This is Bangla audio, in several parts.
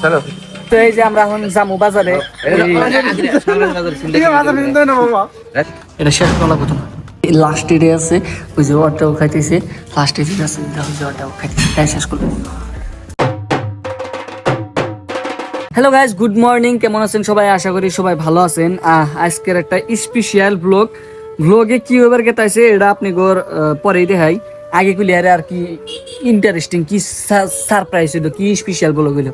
চলো। তো এই যে আমরা এখন জামু বাজারে, এটা শেষ করা কথা লাস্ট ডে আছে, ওই যে ওটাও খাইতেছে, লাস্ট ডে আছে ওটাও খাইতেছে, তাই শেষ করবো। হ্যালো গাইজ, গুড মর্নিং, কেমন আছেন সবাই? আশা করি সবাই ভালো আছেন। আজকের একটা স্পেশাল ব্লগে কি ওভার গেতাইছে এটা আপনি গোর পরেই দেখাই। আগে কুলিয়ারে আর কি ইন্টারেস্টিং কি সারপ্রাইজ হইলো, কি স্পেশাল ব্লগ হইলো,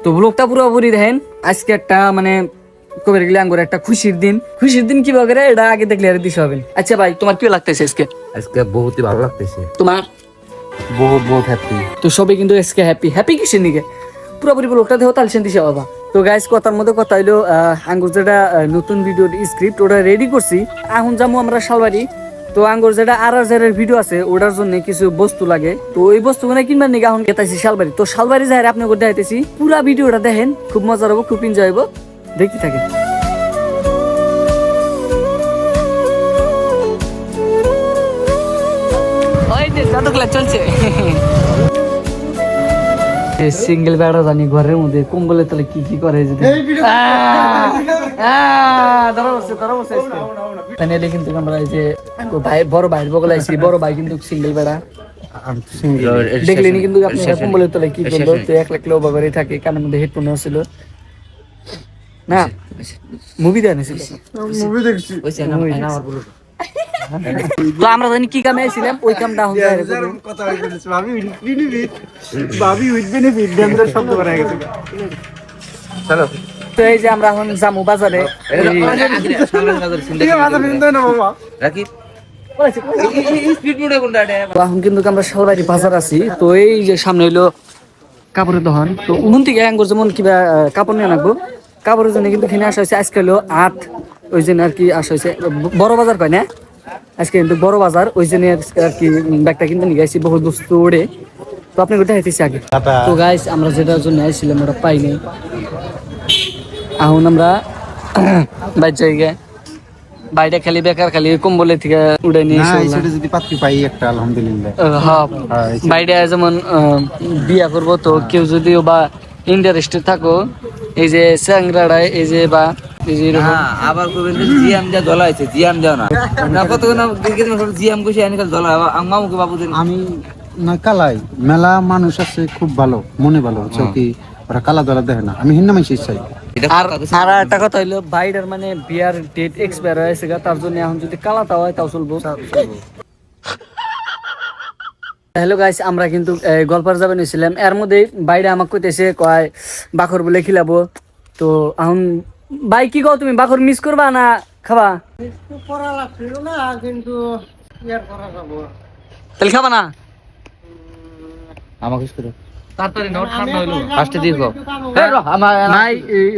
তো ব্লগটা পুরোপুরি দেখেন। আজকে একটা মানে কবে গেলে আঙ্গুর একটা খুশির দিন কিভাবে এটা আগে দেখলে আর দিশা হবেন। আচ্ছা ভাই, তোমার কি লাগতেছে আজকে? আজকে বহুতই ভালো লাগতেছে। তোমার? বহুত হ্যাপি। তো সবাই কিন্তু আজকে হ্যাপি কিসের নিকে পুরোপুরি ব্লগটা দেখো, তাহলে সেন দিশা বাবা। তো গাইস, কথার মধ্যে কথা হইলো, আঙ্গুর যেটা নতুন ভিডিওর স্ক্রিপ্ট ওটা রেডি করছি, এখন যাবো আমরা শালবাড়ি। তো আঙ্গুর যেটা আর ভিডিও আছে ওটার জন্য কিছু বস্তু লাগে, তো ওই বস্তুগুলো কিনবার নিকে এখন গেতাইছি শালবাড়ি। তো শালবাড়ি যাই আপনি করে দেখাইতেছি, পুরা ভিডিওটা দেখেন, খুব মজা হবো, খুব এনজয় হবো, দেখতে থাকেন। চলছে সিঙ্গেল বেড়া জানি ঘরের মধ্যে কম্বলের তলে কি কি করে যদি কিন্তু আমরা এই যে ভাই বড় ভাইয়ের বগলে আইছি, বড় ভাই কিন্তু সিঙ্গেল বেড়া দেখলেনি কিন্তু আপনার কম্বলের তলে কি করলো। তো এক লাখ লোক বাবারই থাকে, কানের মধ্যে হেডফোন ছিল না, মুভি দেখেছিল, মুভি দেখছি। তো আমরা জানি কি কামে আইছিলাম, ওই কামটা এখন কথা বলতেছি। ভাবি উইথ বেনিফিট ডেঞ্জার শব্দ করে গেছে। চলো। তো এই যে আমরা এখন জামু বাজারে, এখন কিন্তু আমরা শালবাড়ি বাজার আছি। তো এই যে সামনে হইলো কাপড়ের দোকান, তো উনুন থেকে আঙ্গুর যেমন কিবা কাপড় নিয়ে রাখবো, কাপড়ের জন্য কিন্তু কিনে আসা হয়েছে। আজকে হলো 8, ওই জন্য আর কি আসা হয়েছে বড় বাজার কয় না আজকে, কিন্তু বড় বাজার ওই জন্য আর কি ব্যাগটা কিনতে নিয়ে গেছি, বহুত বস্তু ওড়ে। তো আপনি কোথায় হাইতেছি আগে। তো গাইস, আমরা যেটার জন্য আইছিলাম ওটা পাইনি, এখন আমরা বাইর জায়গায় বাইরে খালি বেকার খালি কম্বলের থেকে উড়ে নিয়ে যদি পাত্রী পাই একটা আলহামদুলিল্লাহ। হ্যাঁ, বাইরে যেমন বিয়া করবো, তো কেউ যদিও বা ইন্টারেস্টেড থাকো, এই যে স্যাংরাড়ায় এই যে বা আবার জিএম যা ধলা হয়েছে, জিএম যাও না কত জিএম কইছে আনিকাল ধলা মামুকে বাবুদের। আমি না কালাই মেলা মানুষ আছে খুব ভালো, মনে ভালো হচ্ছে কি ওরা কালা দলা দেখে না, আমি হিন্না মাইছি চাই। আর একটা কথা হইলো, বাইরের মানে বিয়ার ডেট এক্সপায়ার হয়েছে, তার জন্য এখন যদি কালাটা হয় তাও চলবো। হ্যালো গাইস, আমরা কিন্তু গল্পার যাবে নিয়েছিলাম, এর মধ্যে বাইরে আমাকে কইতেছে কয় বাখর বলে খিলাবো। তো এখন ভাই কি কও, তুমি বাখর মিস করবা না খাবা? তাহলে খাবা না? আমাকে তাড়াতাড়ি নোট ঠান্ডা হইলো ফার্স্টে দিয়ে কও ভাই,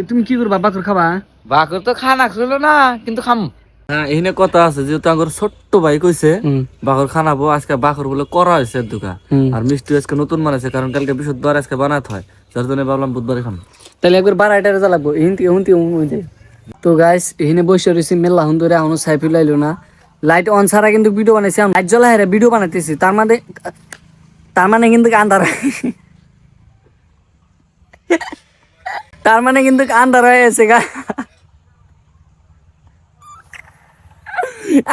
তুমি কি করবা? বাখর খাবা? বাকর তো খানা ছিল না, কিন্তু খাম। হ্যাঁ, এখানে কথা আছে, যেহেতু আমার ছোট্ট ভাই কইছে বাখর খানাবো, আজকে বাখর বলে করা হয়েছে দুকা, আর মিষ্টি আজকে নতুন বানাইছে, কারণ কালকে বৃহস্পতিবার আজকে বানাতে হয়, যার জন্য ভাবলাম বুধবারে খাম। তাহলে একবার 12টায় যা লাগবো এহিন। তো গাইস, এখানে বসে রয়েছি মেলা হুন ধরে, এখনো সাইফুল আইলো না। লাইট অন ছাড়া কিন্তু ভিডিও বানাইছি, লাইট জ্বলা হেরে ভিডিও বানাইতেছি, তার মানে কিন্তু আন্ধার তার মানে কিন্তু আন্ধার হয়ে গেছে গা।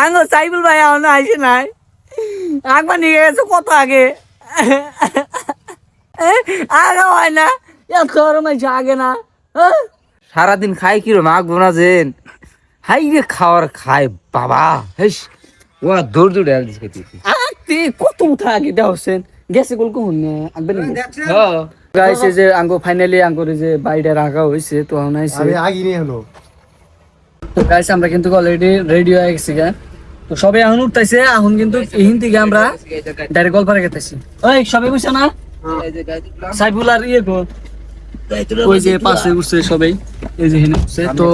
আঙ্গ সাইফুল ভাই এখনো আইসে নাই, একবার নিয়ে গেছে কত আগে, আগে হয় না, এত গরম হয়েছে আগে না। সারাদিন খাই কিরম আঁকবো না যেন, হাই রে খাওয়ার খায় বাবা, হেস ওরা দৌড় দৌড়ে আগে কত উঠা আগে দেওয়া হচ্ছেন গেছে গোল কখন আঁকবেন গাইস। এই যে আঙ্গো ফাইনালি আঙ্গোর যে বাইরে রাখা হয়েছে, তো এখন আইছে আগে নিয়ে হলো। তো গাইস, আমরা কিন্তু অলরেডি রেডি হয়ে গেছি গা। তো সবাই এখন উঠতেছে, এখন কিন্তু এহিন থেকে আমরা ডাইরেক্ট গল্পারে গেতেছি। ওই সবাই বুঝছে না সাইফুল আর ইয়ে গো, ওই যে পাশে উঠছে সবাই, এই যে এখানে উঠছে। তো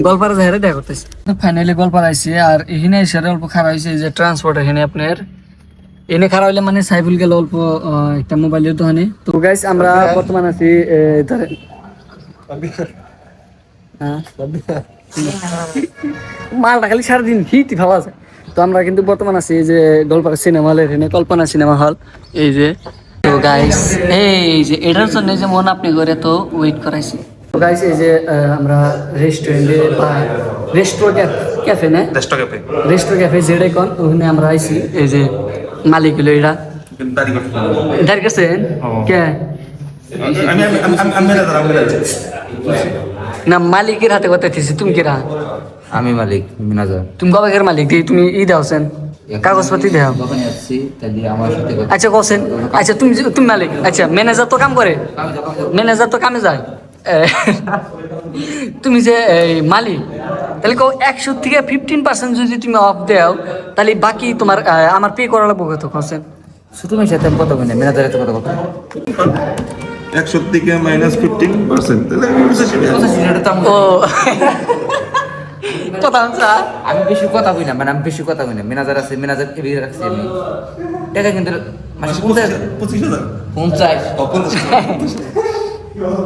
গল্পারে যাই দেখা করতেছি, ফাইনালি গল্পার আইছে। আর এখানে এসে অল্প খারাপ হয়েছে, এই যে ট্রান্সপোর্ট এখানে আপনার এনে খারাপ হইলে মানে সাইফুল গেল অল্প একটা মোবাইলের দোকানে। তো গাইস, আমরা বর্তমান আছি মালটা খালি সারাদিন হিট ভালো আছে। তো আমরা কিন্তু বর্তমান আছি এই যে গোলপাড়া সিনেমা হল, এখানে কল্পনা সিনেমা হল, এই যে। তো গাইস এই যে এটার জন্য যেমন আপনি করে তো ওয়েট করাইছি তো গাইস এই যে আমরা রেস্টুরেন্টে বা রেস্টুরেন্ট ক্যাফে না রেস্টুরেন্ট ক্যাফে যেটা কোন ওখানে আমরা আইছি এই যে মালিক হলো এটা দাঁড়িয়ে গেছেন কে না মালিকের হাতে কথা দিছি তুমি কিরা আমি মালিক মিনাজার তুমি বাবাকের মালিক দিয়ে তুমি ই দাওছেন কাগজপত্র দেও দোকানে আসছি তাই দিয়ে আমার সাথে কথা আচ্ছা কোসেন আচ্ছা তুমি মালিক আচ্ছা ম্যানেজার তো কাম করে ম্যানেজার তো কামে যায় তুমি যে মালিক তাহলে কো 100 থেকে 15% যদি তুমি অফ দাও তাহলে বাকি তোমার আমার পে করা লাগবে কত কোসেন শুধু আমি সাথে কথা বলি মিনাজারের সাথে কথা 100 থেকে -15%, তাহলে আমি বুঝেছি না। ও কথা হচ্ছে আমি বেশি কথা কই না মানে আমি বেশি কথা কই না মিনাজার আছে মিনাজার কে বিয়ে রাখছি আমি টাকা কিন্তু মাসে 25,000 50 ও 50,000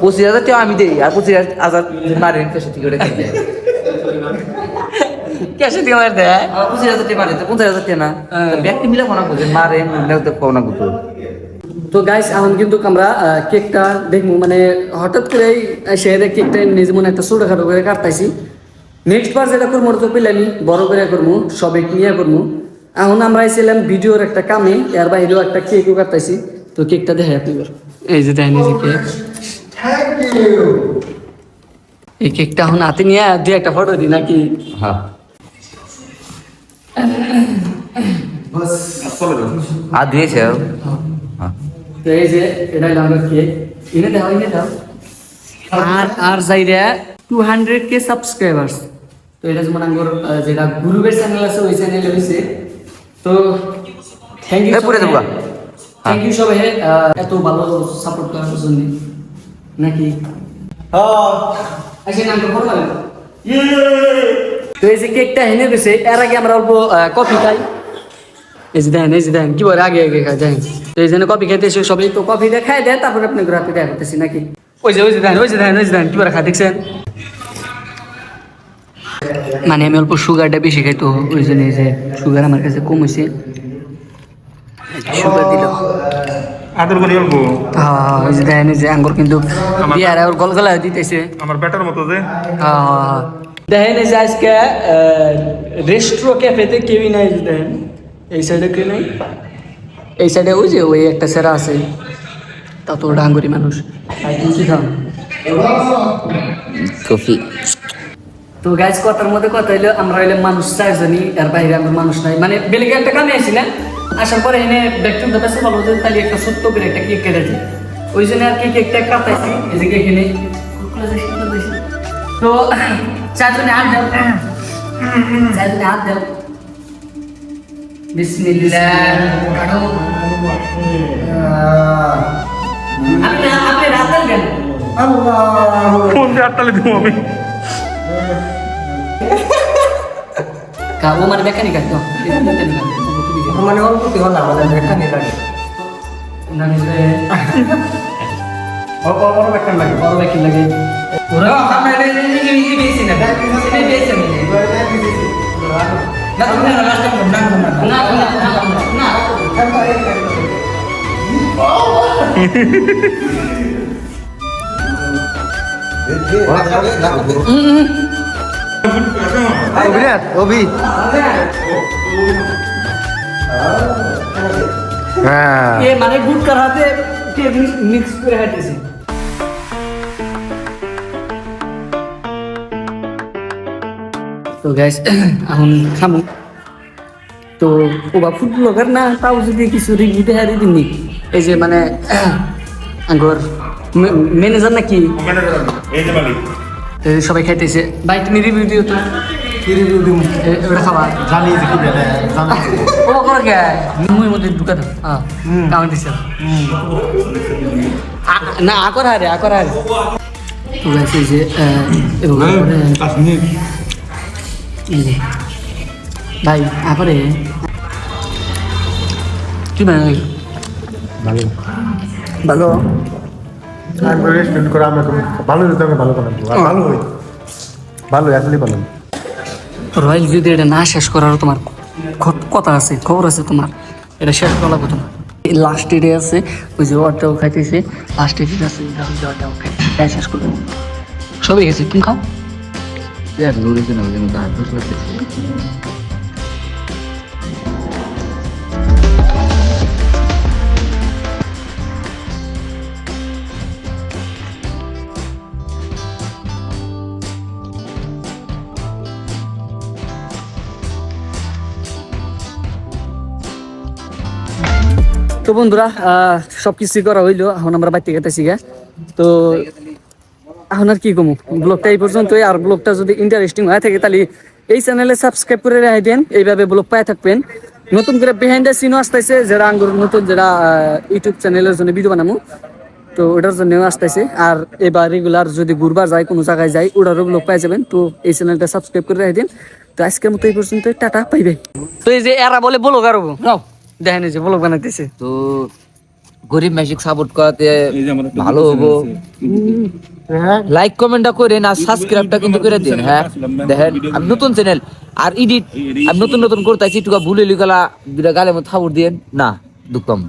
25,000 টাকা আমি দেই আর 25,000 মারেন কাছে থেকে ওটা খেয়ে দেয় कैसे दिया मार दे 25,000 টাকা মারেন তো 50,000 টাকা না ব্যক্তি মিলে কোনা বুঝেন মারেন তো কোনা বুঝো তো গাইস এখন কিন্তু আমরা কেকটা দেখবো মানে হঠাৎ করে শহরে কেকটা নিজে মনে একটা ছোটখাটো করে কাটতাইছি নেক্সট বার যেটা করবো তো পেলানি বড় করে করবো সবাই নিয়ে করবো এখন আমরা এসেছিলাম ভিডিওর একটা কামে এর বাইরেও একটা কেকও কাটতাইছি তো কেকটা দেখে আপনি এই যে দেখেন এই যে কেক এই কেকটা এখন হাতে নিয়ে দিয়ে একটা ফটো দিই নাকি হ্যাঁ আর দিয়েছে হ্যাঁ তো এই যে এটা আমরা কেক এনে দাও আর যাইরা 200k সাবস্ক্রাইবার্স তো এটা যেমন আমার যেটা গ্রুপের চ্যানেল আছে ওই চ্যানেলে হইছে তো থ্যাংক ইউ পুরো দেবো থ্যাংক ইউ সবাই এত ভালো সাপোর্ট করার জন্য নাকি আচ্ছা নাম করবো তো এই যে কেকটা এনে দিছে এর আগে আমরা অল্প কফি খাই এই যে দেন কি বলে আগে খাই দেন তো এই জন্য কফি খাইতে এসে সবাই তো কফি দিয়ে খাই দেয় তারপর আপনি রাতে দেখা করতেছি নাকি ওই যে দেন কি বলে খা দেখছেন মানে আমি অল্প সুগারটা বেশি খাই তো ওই জন্য এই যে সুগার আমার কাছে কম হয়েছে সুগার দিল আদর করি অল্প হ্যাঁ ওই যে দেখেন এই যে আঙ্গুর কিন্তু বিয়ার আর গলগলা দিতেছে আমার ব্যাটার মতো যে দেখেন এই যে আজকে রেস্টুরেন্ট ক্যাফেতে কেউই নাই দেখেন এই সাইডে কেউ নাই এই সাইডে ওই যে ওই একটা সেরা আছে তা তো ডাঙ্গুরি মানুষ আর কি খাও কফি তো গাইজ কথার মধ্যে কথা হইলো আমরা হইলে মানুষ চারজনই এর বাইরে আমরা মানুষ নাই মানে বেলিকে একটা কামে আসি না আসার পরে এনে ব্যক্তির কাছে বলো যে তাহলে একটা সত্য করে একটা কেক কেটেছে ওই জন্য আর কি কেকটা কাটাইছি এদিকে এখানে তো চারজনে হাত দাও চারজনে হাত দাও বিসমিল্লাহ কাটো আপনি রাত দেন কোন যে আটটালে দিব আমি ও মানে মেকানিক আছে মানে অল্প কি হল আমাদের একটা নিয়ে লাগে বড় একটা লাগে বড় ব্যাকি লাগে ওরা অভি মানে গুড করাতে মিক্স করে হাঁটেছি তো গাইস এখন খামু তো ওবা ফুড ব্লগার না তাও যদি কিছু রিভিউ দেখাই দিননি এই যে মানে আগর ম্যানেজার নাকি এই যে মালিক এই যে সবাই খাইতেছে ভাই তুমি রিভিউ দিও তো কি রিভিউ দিমু ওটা খাবা জানি যে কি বেলে জানি ও করে গে মুই মধ্যে ঢুকা দাও হ্যাঁ কাউন্ট দিছে না আকর হারে তো গাইস এই যে এই যে ভাই আপরে কি মানে ভালো ভালো আমি রেস্টুরেন্ট করে আমরা ভালো হইতে হবে ভালো বানাবো আর ভালো হই ভালো আসলে ভালো রয়্যাল যদি এটা না শেষ করার তোমার কথা আছে খবর আছে তোমার এটা শেষ করা লাগবে তোমার লাস্ট ডে আছে ওই যে ওটাও খাইতেছে লাস্ট ডে আছে ওটাও খাই শেষ করবো সবই গেছে তুমি খাও তো বন্ধুরা সবকিছু করা হইলো এখন আমরা বাইতে গেতেছি গা তো এখন আর কি কমু ব্লগটা এই পর্যন্তই আর ব্লগটা যদি ইন্টারেস্টিং হয়ে থাকে তাহলে এই চ্যানেলে সাবস্ক্রাইব করে রাখি দেন এইভাবে ব্লগ পাই থাকবেন নতুন করে বিহাইন্ড দ্য সিনও আসতেছে যারা আঙ্গুর নতুন যারা ইউটিউব চ্যানেলের জন্য ভিডিও বানাবো তো ওটার জন্যও আসতেছে আর এবার রেগুলার যদি ঘুরবার যায় কোনো জায়গায় যাই ওটারও ব্লগ পাই যাবেন তো এই চ্যানেলটা সাবস্ক্রাইব করে রাখি দেন তো আজকের মতো এই পর্যন্ত টাটা বাই বাই তো এই যে এরা বলে ব্লগ আর দেখেন এই যে ব্লগ বানাইতেছে তো গরিব ম্যাজিক সাপোর্ট করাতে ভালো হবো লাইক কমেন্টটা করেন আর সাবস্ক্রাইবটা কিন্তু করে দিন হ্যাঁ দেখেন আমি নতুন চ্যানেল আর এডিট আমি নতুন নতুন করতেছি একটু ভুলে লিগালা গালের মধ্যে থাবুর দিন না দুঃখম